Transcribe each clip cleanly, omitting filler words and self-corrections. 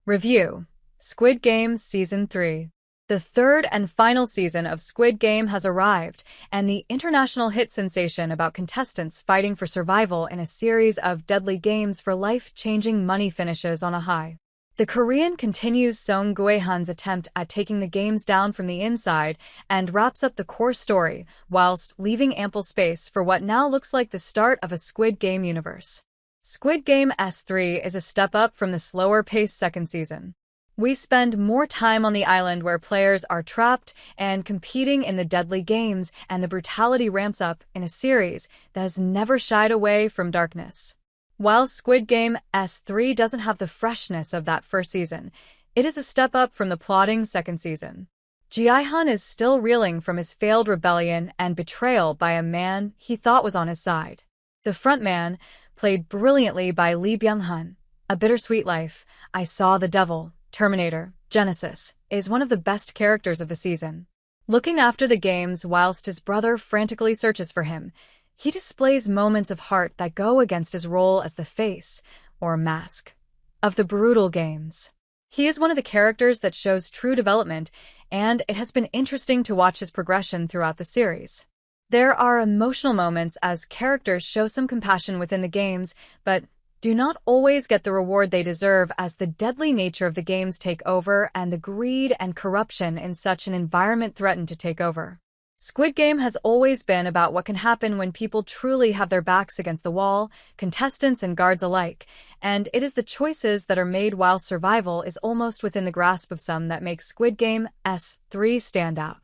Review: Squid Game Season 3. The third and final season of Squid Game has arrived, and the international hit sensation about contestants fighting for survival in a series of deadly games for life-changing money finishes on a high. The Korean continues Song Guehan's attempt at taking the games down from the inside and wraps up the core story, whilst leaving ample space for what now looks like the start of a Squid Game universe. Squid Game S3 is a step up from the slower-paced second season. We spend more time on the island where players are trapped and competing in the deadly games, and the brutality ramps up in a series that has never shied away from darkness. While Squid Game S3 doesn't have the freshness of that first season, it is a step up from the plodding second season. Ji-hyun is still reeling from his failed rebellion and betrayal by a man he thought was on his side. The frontman, played brilliantly by Lee Byung-hun, A Bittersweet Life, I Saw the Devil, Terminator, Genesis, is one of the best characters of the season. Looking after the games whilst his brother frantically searches for him, he displays moments of heart that go against his role as the face, or mask, of the brutal games. He is one of the characters that shows true development, and it has been interesting to watch his progression throughout the series. There are emotional moments as characters show some compassion within the games, but do not always get the reward they deserve as the deadly nature of the games take over and the greed and corruption in such an environment threaten to take over. Squid Game has always been about what can happen when people truly have their backs against the wall, contestants and guards alike, and it is the choices that are made while survival is almost within the grasp of some that make Squid Game S3 stand out.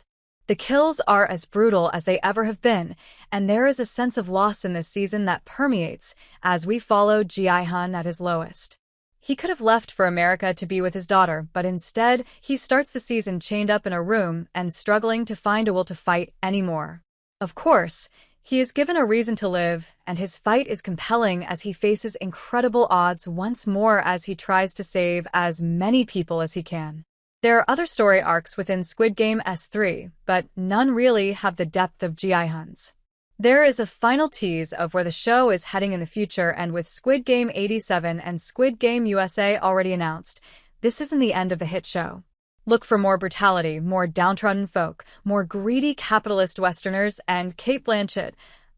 The kills are as brutal as they ever have been, and there is a sense of loss in this season that permeates as we follow Ji-hyun at his lowest. He could have left for America to be with his daughter, but instead, he starts the season chained up in a room and struggling to find a will to fight anymore. Of course, he is given a reason to live, and his fight is compelling as he faces incredible odds once more as he tries to save as many people as he can. There are other story arcs within Squid Game S3, but none really have the depth of Ji-hyun's. There is a final tease of where the show is heading in the future, and with Squid Game 87 and Squid Game USA already announced, this isn't the end of the hit show. Look for more brutality, more downtrodden folk, more greedy capitalist Westerners, and Cate Blanchett.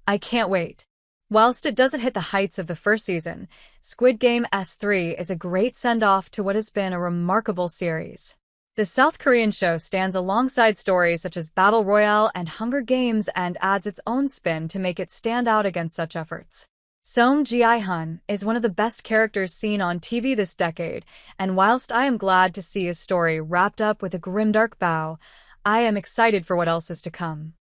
I can't wait. Whilst it doesn't hit the heights of the first season, Squid Game S3 is a great send-off to what has been a remarkable series. The South Korean show stands alongside stories such as Battle Royale and Hunger Games and adds its own spin to make it stand out against such efforts. Song Ji-hyun is one of the best characters seen on TV this decade, and whilst I am glad to see his story wrapped up with a grimdark bow, I am excited for what else is to come.